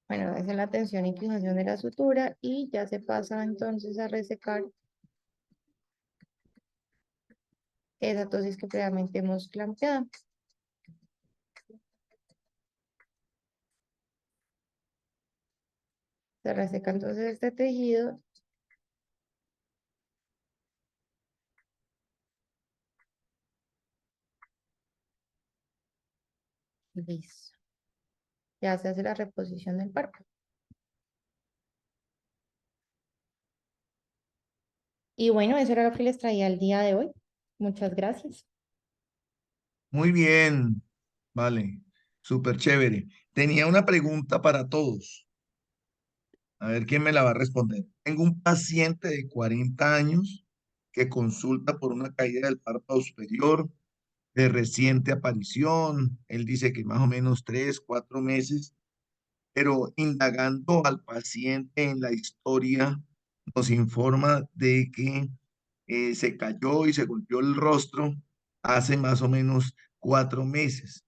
Bueno, esa es la tensión e inclinación de la sutura y ya se pasa entonces a resecar esa tosis que previamente hemos clampeado. Se reseca entonces este tejido. Listo. Ya se hace la reposición del párpado. Y bueno, eso era lo que les traía el día de hoy. Muchas gracias. Muy bien, vale, súper chévere. Tenía una pregunta para todos. A ver quién me la va a responder. Tengo un paciente de 40 años que consulta por una caída del párpado superior de reciente aparición. Él dice que más o menos 3, 4 meses, pero indagando al paciente en la historia, nos informa de que se cayó y se golpeó el rostro hace más o menos 4 meses.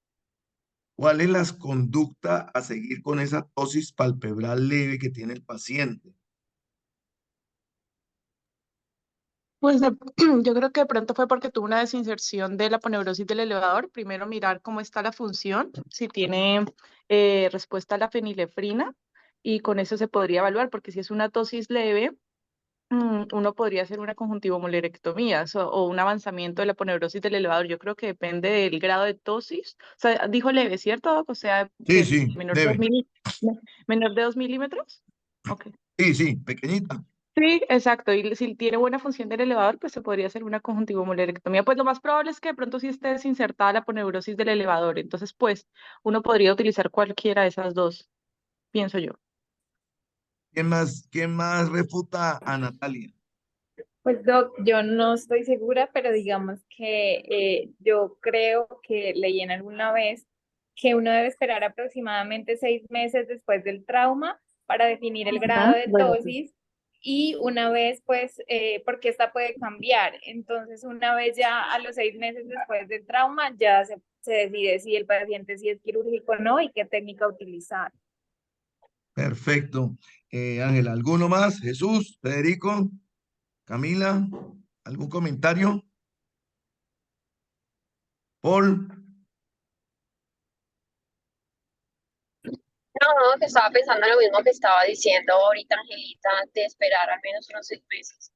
¿Cuál es la conducta a seguir con esa tosis palpebral leve que tiene el paciente? Pues yo creo que de pronto fue porque tuvo una desinserción de la aponeurosis del elevador. Primero mirar cómo está la función, si tiene respuesta a la fenilefrina, y con eso se podría evaluar, porque si es una tosis leve, uno podría hacer una conjuntivomolerectomía o un avanzamiento de la aponeurosis del elevador. Yo creo que depende del grado de tosis. O sea, dijo leve, ¿cierto? O sea, Sí, que sí, menor de 2 leve. menor de 2 milímetros. Ok. Sí, sí, pequeñita. Sí, exacto. Y si tiene buena función del elevador, pues se podría hacer una conjuntivomolerectomía. Pues lo más probable es que de pronto sí esté desinsertada la aponeurosis del elevador. Entonces, pues uno podría utilizar cualquiera de esas dos, pienso yo. Quién más refuta a Natalia? Pues Doc, yo no estoy segura, pero digamos que yo creo que leí en alguna vez que uno debe esperar aproximadamente 6 meses después del trauma para definir el grado Ajá, de bueno, sí. tosis y una vez, pues, porque esta puede cambiar. Entonces, una vez ya a los 6 meses después del trauma, ya se decide si el paciente sí es quirúrgico o no y qué técnica utilizar. Perfecto. Ángela, ¿alguno más? Jesús, Federico, Camila, ¿algún comentario? Paul, No, que estaba pensando lo mismo que estaba diciendo ahorita Angelita, de esperar al menos unos 6 meses.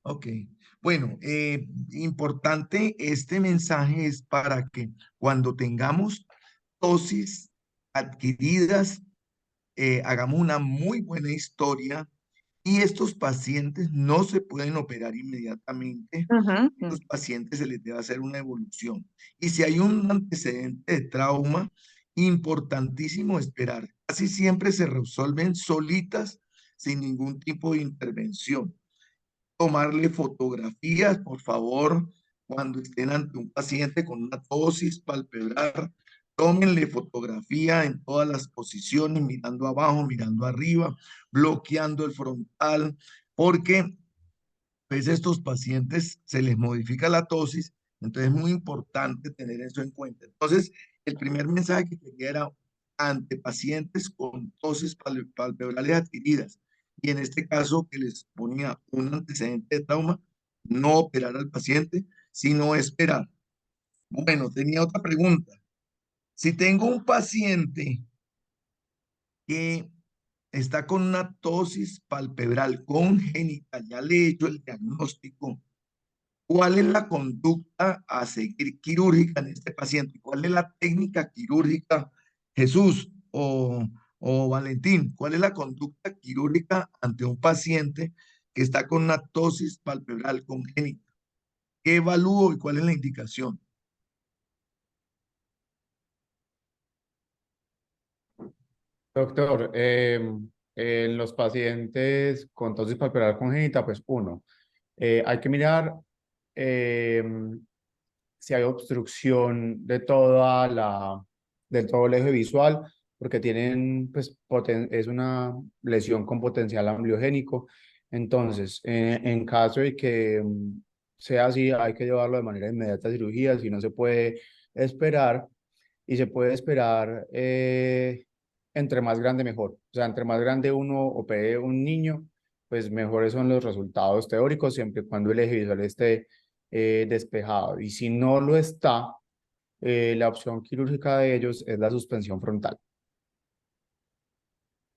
ok. Bueno, importante, este mensaje es para que cuando tengamos dosis adquiridas, hagamos una muy buena historia y estos pacientes no se pueden operar inmediatamente. Ujú, Estos pacientes se les debe hacer una evolución. Y si hay un antecedente de trauma, importantísimo esperar. Casi siempre se resuelven solitas sin ningún tipo de intervención. Tomarle fotografías, por favor, cuando estén ante un paciente con una tosis palpebral. Tómenle fotografía en todas las posiciones, mirando abajo, mirando arriba, bloqueando el frontal, porque pues estos pacientes se les modifica la tosis, entonces es muy importante tener eso en cuenta. Entonces, el primer mensaje que quería era ante pacientes con tosis palpebrales adquiridas, y en este caso que les ponía un antecedente de trauma, no operar al paciente, sino esperar. Bueno, tenía otra pregunta. Si tengo un paciente que está con una tosis palpebral congénita, ya le he hecho el diagnóstico. ¿Cuál es la conducta a seguir quirúrgica en este paciente? ¿Cuál es la técnica quirúrgica, Jesús o Valentín? ¿Cuál es la conducta quirúrgica ante un paciente que está con una tosis palpebral congénita. ¿Qué evalúo y cuál es la indicación? Doctor, en los pacientes con tosis palpebral congénita, pues uno, hay que mirar em, si hay obstrucción de del todo el eje visual, porque tienen, pues, es una lesión con potencial ambliogénico. Entonces, en caso de que sea así, hay que llevarlo de manera inmediata a cirugía, si no se puede esperar, y se puede esperar entre más grande mejor. O sea, entre más grande uno opere un niño, pues mejores son los resultados teóricos, siempre y cuando el eje visual esté despejado. Y si no lo está, la opción quirúrgica de ellos es la suspensión frontal.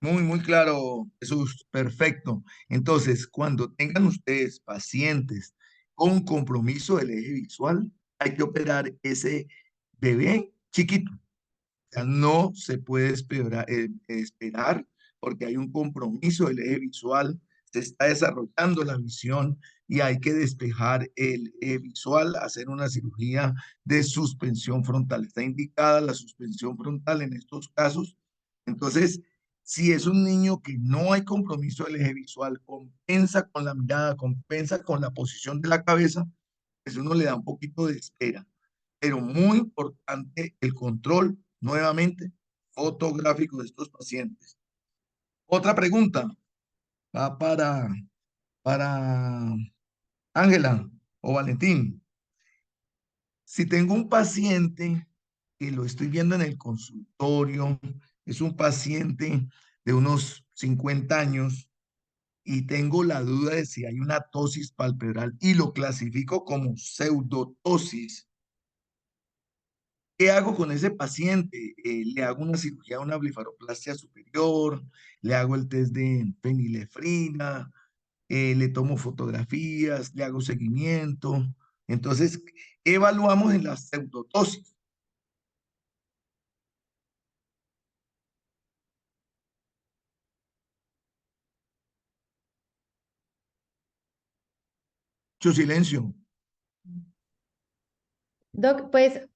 Muy claro, Jesús, perfecto. Entonces, cuando tengan ustedes pacientes con compromiso del eje visual, hay que operar ese bebé chiquito. O sea, no se puede esperar porque hay un compromiso del eje visual, se está desarrollando la visión y hay que despejar el eje visual, hacer una cirugía de suspensión frontal. Está indicada la suspensión frontal en estos casos. Entonces, si es un niño que no hay compromiso del eje visual, compensa con la mirada, compensa con la posición de la cabeza, pues uno le da un poquito de espera. Pero muy importante el control, nuevamente, fotográfico de estos pacientes. Otra pregunta va para Ángela o Valentín. Si tengo un paciente que lo estoy viendo en el consultorio, es un paciente de unos 50 años y tengo la duda de si hay una tosis palpebral y lo clasifico como pseudotosis, ¿qué hago con ese paciente? Le hago una cirugía, una blefaroplastia superior, le hago el test de fenilefrina, le tomo fotografías, le hago seguimiento. Entonces, ¿qué evaluamos en la pseudotosis? Su silencio. Doc, pues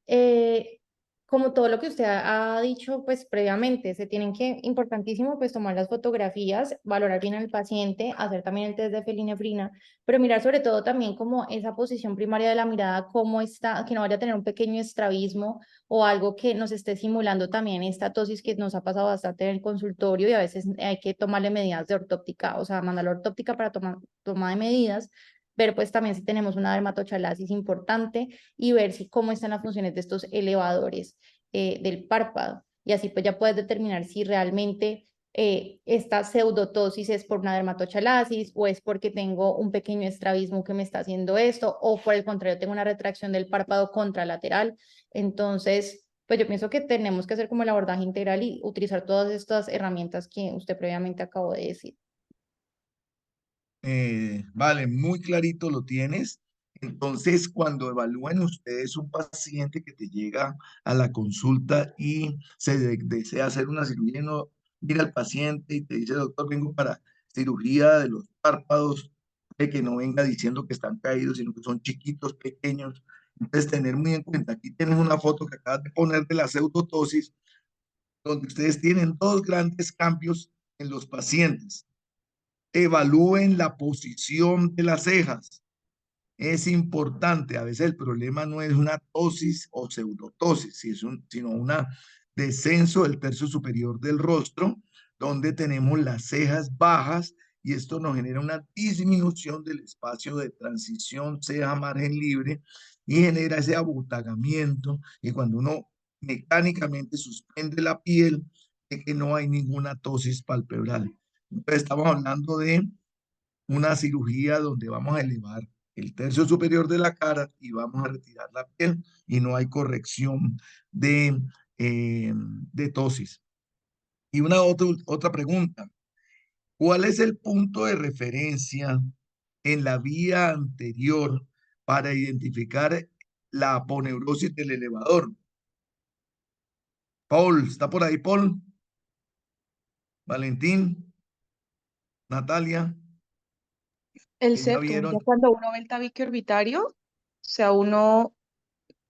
como todo lo que usted ha dicho pues previamente, se tienen que, importantísimo, pues tomar las fotografías, valorar bien al paciente, hacer también el test de felinefrina, pero mirar sobre todo también como esa posición primaria de la mirada, cómo está, que no vaya a tener un pequeño estrabismo o algo que nos esté simulando también esta tosis que nos ha pasado bastante en el consultorio y a veces hay que tomarle medidas de ortóptica, o sea, mandar la ortóptica para toma de medidas, ver pues también si tenemos una dermatochalasis importante y ver si cómo están las funciones de estos elevadores del párpado. Y así pues ya puedes determinar si realmente esta pseudotosis es por una dermatochalasis o es porque tengo un pequeño estrabismo que me está haciendo esto o por el contrario tengo una retracción del párpado contralateral. Entonces, pues yo pienso que tenemos que hacer como el abordaje integral y utilizar todas estas herramientas que usted previamente acabó de decir. Vale, muy clarito lo tienes. Entonces, cuando evalúen ustedes un paciente que te llega a la consulta y desea hacer una cirugía, no mira al paciente y te dice, doctor, vengo para cirugía de los párpados, de que no venga diciendo que están caídos, sino que son chiquitos, pequeños. Entonces, tener muy en cuenta, aquí tienes una foto que acabas de poner de la pseudotosis, donde ustedes tienen dos grandes cambios en los pacientes. Evalúen la posición de las cejas. Es importante, a veces el problema no es una tosis o pseudotosis, sino un descenso del tercio superior del rostro, donde tenemos las cejas bajas y esto nos genera una disminución del espacio de transición ceja-margen libre y genera ese abotagamiento y cuando uno mecánicamente suspende la piel, de que no hay ninguna tosis palpebral. Entonces estamos hablando de una cirugía donde vamos a elevar el tercio superior de la cara y vamos a retirar la piel y no hay corrección de tosis. Y una otra pregunta, ¿cuál es el punto de referencia en la vía anterior para identificar la aponeurosis del elevador? Paul, ¿está por ahí Paul? Valentín, Natalia. El que ya septum, ya vieron. cuando uno ve el tabique orbitario, o sea, uno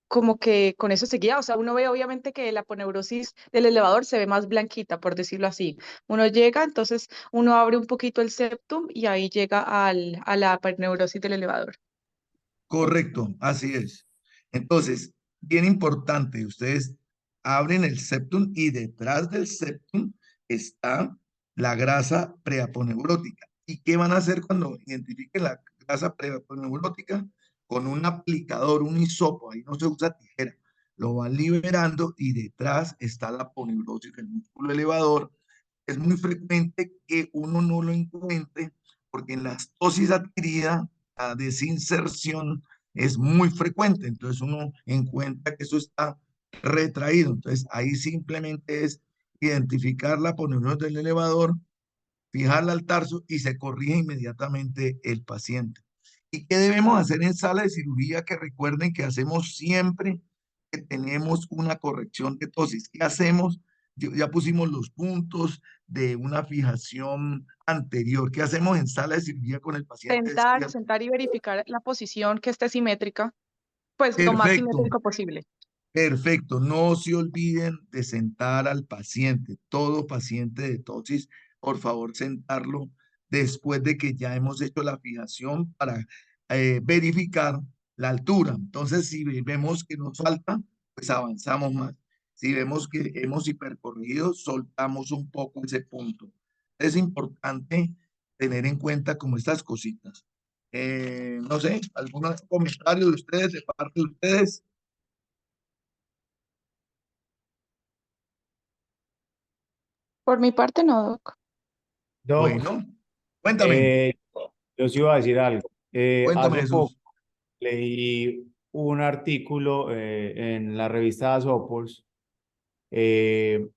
como que con eso se guía, o sea, uno ve obviamente que la aponeurosis del elevador se ve más blanquita, por decirlo así. Uno llega, entonces uno abre un poquito el septum y ahí llega a la aponeurosis del elevador. Correcto, así es. Entonces, bien importante, ustedes abren el septum y detrás del septum está la grasa preaponeurótica. ¿Y qué van a hacer cuando identifiquen la grasa preaponeurótica? Con un aplicador, un hisopo, ahí no se usa tijera, lo van liberando y detrás está la aponeurosis del músculo elevador. Es muy frecuente que uno no lo encuentre porque en la tosis adquirida, la desinserción es muy frecuente, entonces uno encuentra que eso está retraído. Entonces ahí simplemente es identificar la posición del elevador, fijarla al tarso y se corrige inmediatamente el paciente. ¿Y qué debemos hacer en sala de cirugía? Que recuerden que hacemos siempre que tenemos una corrección de tosis. ¿Qué hacemos? Ya pusimos los puntos de una fijación anterior. ¿Qué hacemos en sala de cirugía con el paciente despierto? Sentar y verificar la posición que esté simétrica, pues lo más Perfecto. simétrico posible. Perfecto, no se olviden de sentar al paciente. Todo paciente de tosis, por favor, sentarlo después de que ya hemos hecho la fijación para verificar la altura. Entonces, si vemos que nos falta, pues avanzamos más. Si vemos que hemos hipercorrido, soltamos un poco ese punto. Es importante tener en cuenta como estas cositas. No sé, ¿algún comentario de ustedes, de parte de ustedes? Por mi parte, no, Doc. Doc, Bueno, cuéntame, eh, yo os iba a decir algo. cuéntame, Hace poco Jesús. leí un artículo en la revista Asopos eh,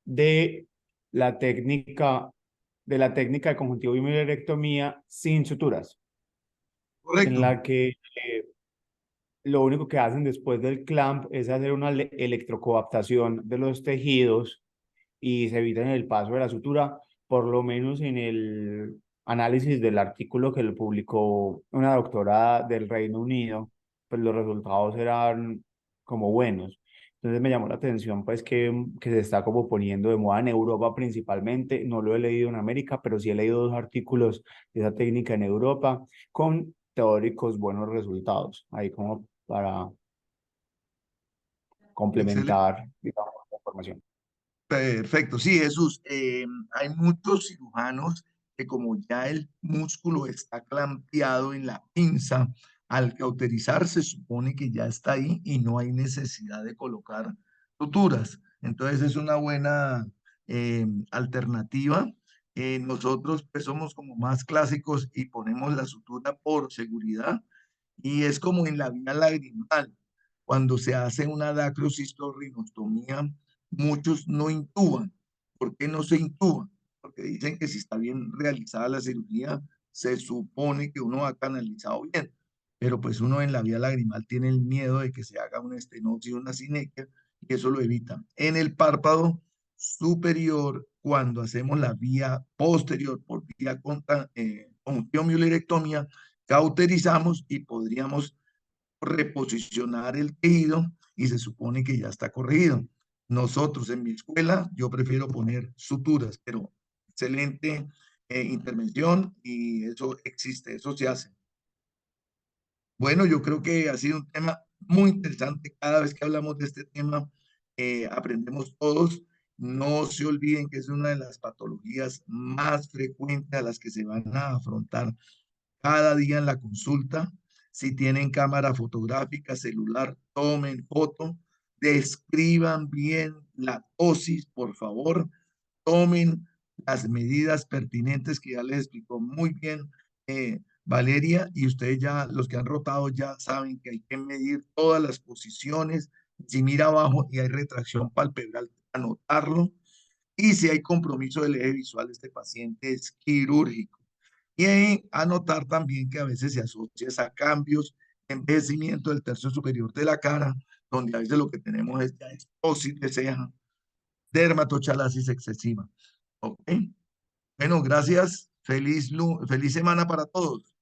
de la técnica de conjuntivo bimerectomía sin suturas, en Correcto. la que lo único que hacen después del clamp es hacer una electrocoaptación de los tejidos y se evitan el paso de la sutura, por lo menos en el análisis del artículo que lo publicó una doctora del Reino Unido, pues los resultados eran como buenos. Entonces me llamó la atención pues que se está como poniendo de moda en Europa principalmente. No lo he leído en América, pero sí he leído dos artículos de esa técnica en Europa con teóricos buenos resultados, ahí como para Excelente. complementar, digamos, la información. Perfecto. Sí, Jesús. Hay muchos cirujanos que como ya el músculo está clampeado en la pinza, al cauterizar se supone que ya está ahí y no hay necesidad de colocar suturas. Entonces es una buena alternativa. Nosotros pues somos como más clásicos y ponemos la sutura por seguridad y es como en la vía lagrimal. Cuando se hace una dacrocistosrinostomía, muchos no intuban. ¿Por qué no se intuban? Porque dicen que si está bien realizada la cirugía, se supone que uno ha canalizado bien. Pero pues uno en la vía lagrimal tiene el miedo de que se haga una estenosis o una sinequia y eso lo evita. En el párpado superior, cuando hacemos la vía posterior por vía conjunción miolirectomía, cauterizamos y podríamos reposicionar el tejido y se supone que ya está corregido. Nosotros en mi escuela, yo prefiero poner suturas, pero excelente intervención y eso existe, eso se hace. Bueno, yo creo que ha sido un tema muy interesante. Cada vez que hablamos de este tema, aprendemos todos. No se olviden que es una de las patologías más frecuentes a las que se van a afrontar cada día en la consulta. Si tienen cámara fotográfica, celular, tomen foto, describan bien la dosis, por favor, tomen las medidas pertinentes que ya les explicó muy bien Valeria, y ustedes ya, los que han rotado, ya saben que hay que medir todas las posiciones. Si mira abajo y hay retracción palpebral, anotarlo. Y si hay compromiso del eje visual, este paciente es quirúrgico. Y anotar también que a veces se asocia a cambios, envejecimiento del tercio superior de la cara, donde a veces lo que tenemos es ya esposis de ceja, dermatochalasis excesiva. ¿Ok? Bueno, gracias. Feliz semana para todos.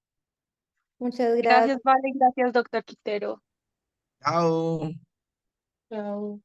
Muchas gracias. Gracias, Vale, gracias, doctor Quintero. Chao. Chao.